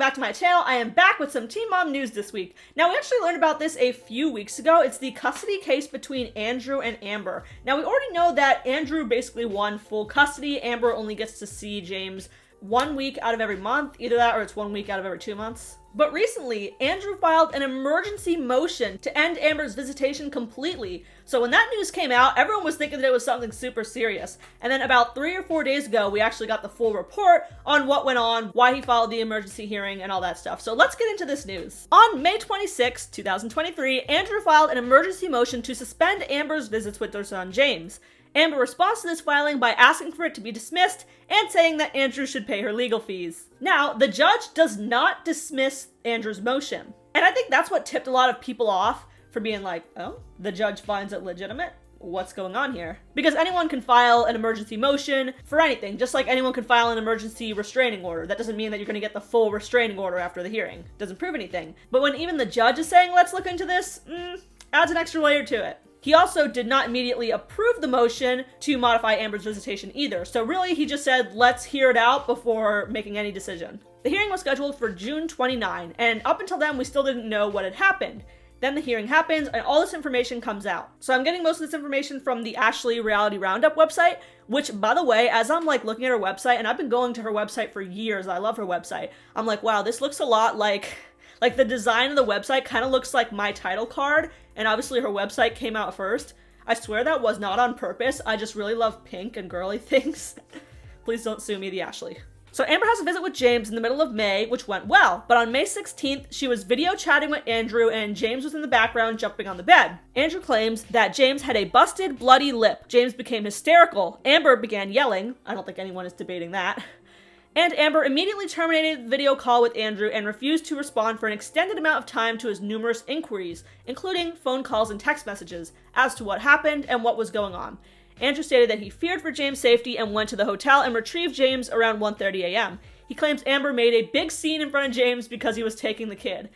back to my channel. I am back with some Teen Mom news this week. Now, we actually learned about this a few weeks ago. It's the custody case between Andrew and Amber. Now, we already know that Andrew basically won full custody. Amber only gets to see James 1 week out of every month, either that or it's 1 week out of every 2 months. But recently, Andrew filed an emergency motion to end Amber's visitation completely. So when that news came out, everyone was thinking that it was something super serious. And then about 3 or 4 days ago, we actually got the full report on what went on, why he filed the emergency hearing, and all that stuff. So let's get into this news. On May 26, 2023, Andrew filed an emergency motion to suspend Amber's visits with their son, James. Amber responds to this filing by asking for it to be dismissed and saying that Andrew should pay her legal fees. Now, the judge does not dismiss Andrew's motion. And I think that's what tipped a lot of people off for being like, oh, the judge finds it legitimate? What's going on here? Because anyone can file an emergency motion for anything, just like anyone can file an emergency restraining order. That doesn't mean that you're going to get the full restraining order after the hearing. Doesn't prove anything. But when even the judge is saying, let's look into this, adds an extra layer to it. He also did not immediately approve the motion to modify Amber's visitation either. So really, he just said, let's hear it out before making any decision. The hearing was scheduled for June 29, and up until then, we still didn't know what had happened. Then the hearing happens, and all this information comes out. So I'm getting most of this information from the Ashley Reality Roundup website, which, by the way, as I'm looking at her website, and I've been going to her website for years, I love her website, I'm like, wow, this looks a lot like the design of the website kind of looks like my title card, and obviously her website came out first. I swear that was not on purpose. I just really love pink and girly things. Please don't sue me, the Ashley. So Amber has a visit with James in the middle of May, which went well. But on May 16th, she was video chatting with Andrew and James was in the background jumping on the bed. Andrew claims that James had a busted, bloody lip. James became hysterical. Amber began yelling. I don't think anyone is debating that. And Amber immediately terminated the video call with Andrew and refused to respond for an extended amount of time to his numerous inquiries, including phone calls and text messages, as to what happened and what was going on. Andrew stated that he feared for James' safety and went to the hotel and retrieved James around 1:30 a.m. He claims Amber made a big scene in front of James because he was taking the kid.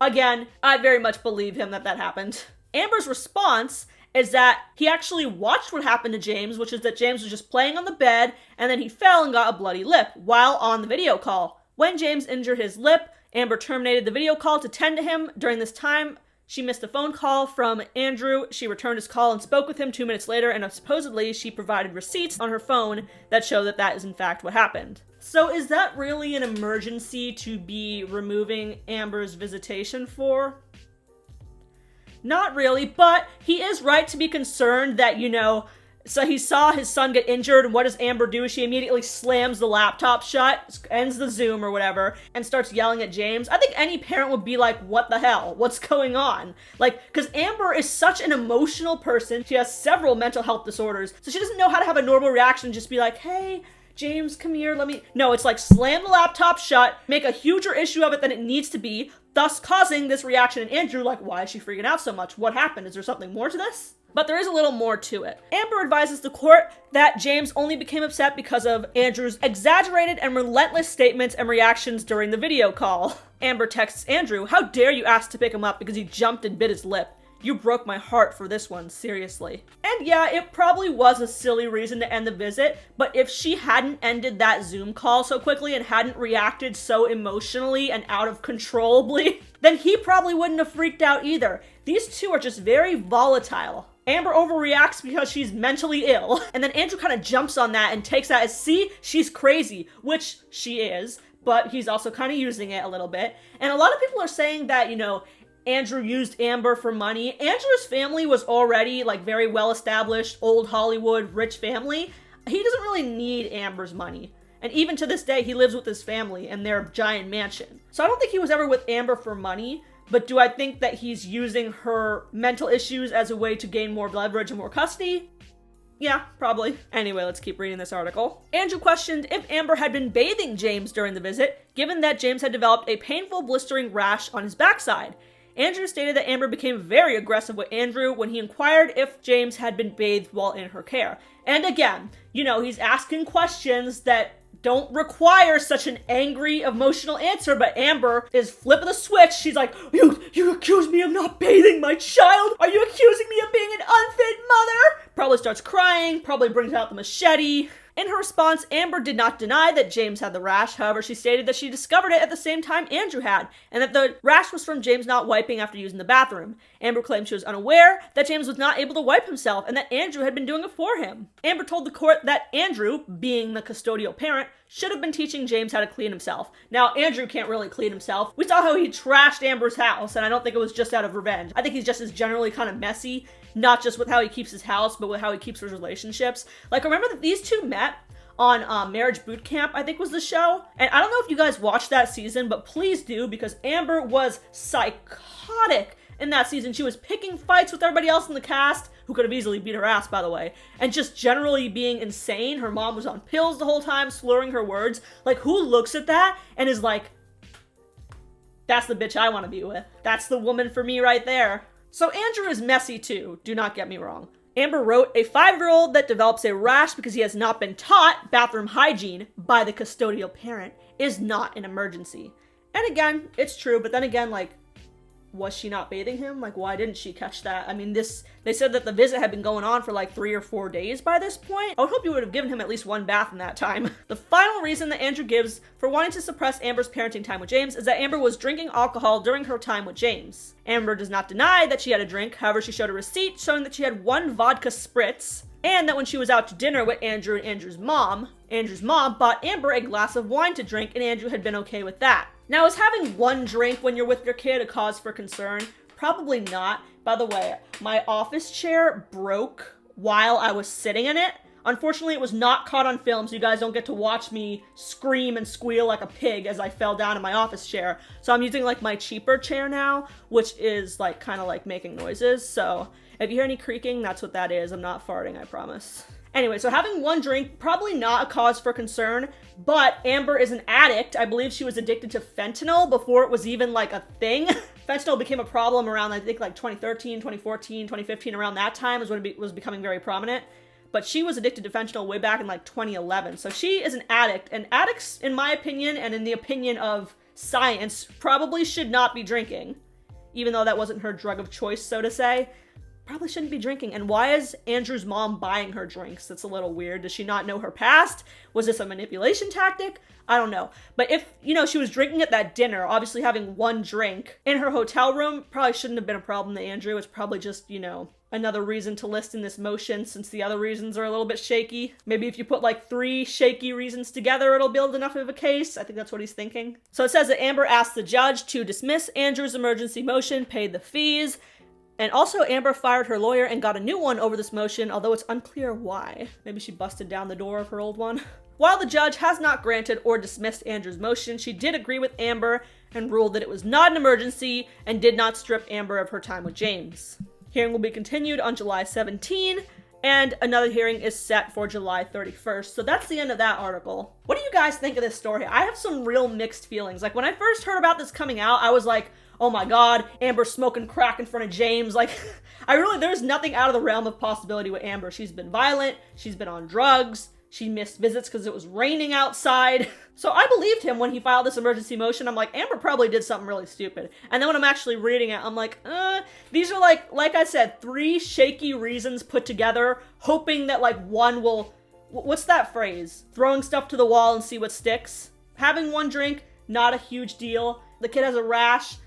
Again, I very much believe him that happened. Amber's response is that he actually watched what happened to James, which is that James was just playing on the bed, and then he fell and got a bloody lip while on the video call. When James injured his lip, Amber terminated the video call to tend to him. During this time, she missed a phone call from Andrew. She returned his call and spoke with him 2 minutes later, and supposedly she provided receipts on her phone that show that that is in fact what happened. So is that really an emergency to be removing Amber's visitation for? Not really, but he is right to be concerned that, so he saw his son get injured, and what does Amber do? She immediately slams the laptop shut, ends the Zoom or whatever, and starts yelling at James. I think any parent would be like, what the hell? What's going on? Because Amber is such an emotional person. She has several mental health disorders, so she doesn't know how to have a normal reaction, just be like, hey, James, come here, No, it's like slam the laptop shut, make a huger issue of it than it needs to be, thus causing this reaction in Andrew, why is she freaking out so much? What happened? Is there something more to this? But there is a little more to it. Amber advises the court that James only became upset because of Andrew's exaggerated and relentless statements and reactions during the video call. Amber texts Andrew, how dare you ask to pick him up because he jumped and bit his lip? You broke my heart for this one, seriously. And yeah, it probably was a silly reason to end the visit, but if she hadn't ended that Zoom call so quickly and hadn't reacted so emotionally and out of controllably, then he probably wouldn't have freaked out either. These two are just very volatile. Amber overreacts because she's mentally ill, and then Andrew kind of jumps on that and takes that as, see, she's crazy, which she is, but he's also kind of using it a little bit. And a lot of people are saying that, Andrew used Amber for money. Andrew's family was already very well-established, old Hollywood, rich family. He doesn't really need Amber's money. And even to this day, he lives with his family in their giant mansion. So I don't think he was ever with Amber for money, but do I think that he's using her mental issues as a way to gain more leverage and more custody? Yeah, probably. Anyway, let's keep reading this article. Andrew questioned if Amber had been bathing James during the visit, given that James had developed a painful blistering rash on his backside. Andrew stated that Amber became very aggressive with Andrew when he inquired if James had been bathed while in her care. And again, he's asking questions that don't require such an angry, emotional answer, but Amber is flipping the switch. She's like, you accuse me of not bathing my child? Are you accusing me of being an unfit mother? Probably starts crying, probably brings out the machete. In her response, Amber did not deny that James had the rash. However, she stated that she discovered it at the same time Andrew had, and that the rash was from James not wiping after using the bathroom. Amber claimed she was unaware that James was not able to wipe himself and that Andrew had been doing it for him. Amber told the court that Andrew, being the custodial parent, should have been teaching James how to clean himself. Now, Andrew can't really clean himself. We saw how he trashed Amber's house, and I don't think it was just out of revenge. I think he's just as generally kind of messy, not just with how he keeps his house, but with how he keeps his relationships. Like, remember that these two met on Marriage Boot Camp, I think was the show? And I don't know if you guys watched that season, but please do, because Amber was psychotic in that season. She was picking fights with everybody else in the cast, who could have easily beat her ass, by the way, and just generally being insane. Her mom was on pills the whole time, slurring her words. Like, who looks at that and is like, that's the bitch I want to be with. That's the woman for me right there. So Andrew is messy too, do not get me wrong. Amber wrote, a 5-year-old that develops a rash because he has not been taught bathroom hygiene by the custodial parent is not an emergency. And again, it's true, but then again, like, was she not bathing him? Like, why didn't she catch that? I mean, they said that the visit had been going on for like 3 or 4 days by this point. I would hope you would have given him at least one bath in that time. The final reason that Andrew gives for wanting to suppress Amber's parenting time with James is that Amber was drinking alcohol during her time with James. Amber does not deny that she had a drink. However, she showed a receipt showing that she had 1 vodka spritz, and that when she was out to dinner with Andrew and Andrew's mom bought Amber a glass of wine to drink, and Andrew had been okay with that. Now, is having 1 drink when you're with your kid a cause for concern? Probably not. By the way, my office chair broke while I was sitting in it. Unfortunately, it was not caught on film, so you guys don't get to watch me scream and squeal like a pig as I fell down in my office chair. So I'm using like my cheaper chair now, which is like kind of like making noises. So if you hear any creaking, that's what that is. I'm not farting, I promise. Anyway, so having 1 drink, probably not a cause for concern, but Amber is an addict. I believe she was addicted to fentanyl before it was even like a thing. Fentanyl became a problem around, I think, like 2013, 2014, 2015, around that time is when it was becoming very prominent. But she was addicted to fentanyl way back in like 2011. So she is an addict, and addicts, in my opinion, and in the opinion of science, probably should not be drinking. Even though that wasn't her drug of choice, so to say. Probably shouldn't be drinking. And why is Andrew's mom buying her drinks? That's a little weird. Does she not know her past? Was this a manipulation tactic? I don't know. But if, you know, she was drinking at that dinner, obviously having 1 drink in her hotel room probably shouldn't have been a problem to Andrew. It's probably just, you know, another reason to list in this motion since the other reasons are a little bit shaky. Maybe if you put like 3 shaky reasons together, it'll build enough of a case. I think that's what he's thinking. So it says that Amber asked the judge to dismiss Andrew's emergency motion, paid the fees. And also, Amber fired her lawyer and got a new one over this motion, although it's unclear why. Maybe she busted down the door of her old one. While the judge has not granted or dismissed Andrew's motion, she did agree with Amber and ruled that it was not an emergency and did not strip Amber of her time with James. Hearing will be continued on July 17, and another hearing is set for July 31st. So that's the end of that article. What do you guys think of this story? I have some real mixed feelings. Like, when I first heard about this coming out, I was like, oh my god, Amber smoking crack in front of James. Like, there's nothing out of the realm of possibility with Amber. She's been violent, she's been on drugs, she missed visits because it was raining outside. So I believed him when he filed this emergency motion. I'm like, Amber probably did something really stupid. And then when I'm actually reading it, I'm like, these are like I said, 3 shaky reasons put together, hoping that like one will, what's that phrase? Throwing stuff to the wall and see what sticks. Having 1 drink, not a huge deal. The kid has a rash.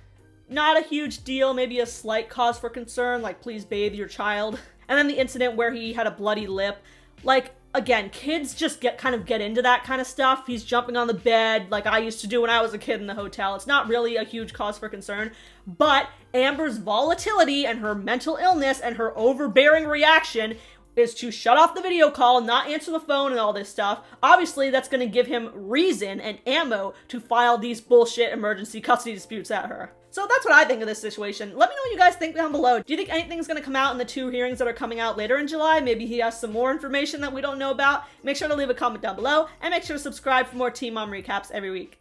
Not a huge deal, maybe a slight cause for concern, like please bathe your child. And then the incident where he had a bloody lip. Like, again, kids just get into that kind of stuff. He's jumping on the bed like I used to do when I was a kid in the hotel. It's not really a huge cause for concern. But Amber's volatility and her mental illness and her overbearing reaction is to shut off the video call, not answer the phone and all this stuff. Obviously, that's going to give him reason and ammo to file these bullshit emergency custody disputes at her. So that's what I think of this situation. Let me know what you guys think down below. Do you think anything's going to come out in the 2 hearings that are coming out later in July? Maybe he has some more information that we don't know about. Make sure to leave a comment down below, and make sure to subscribe for more Teen Mom recaps every week.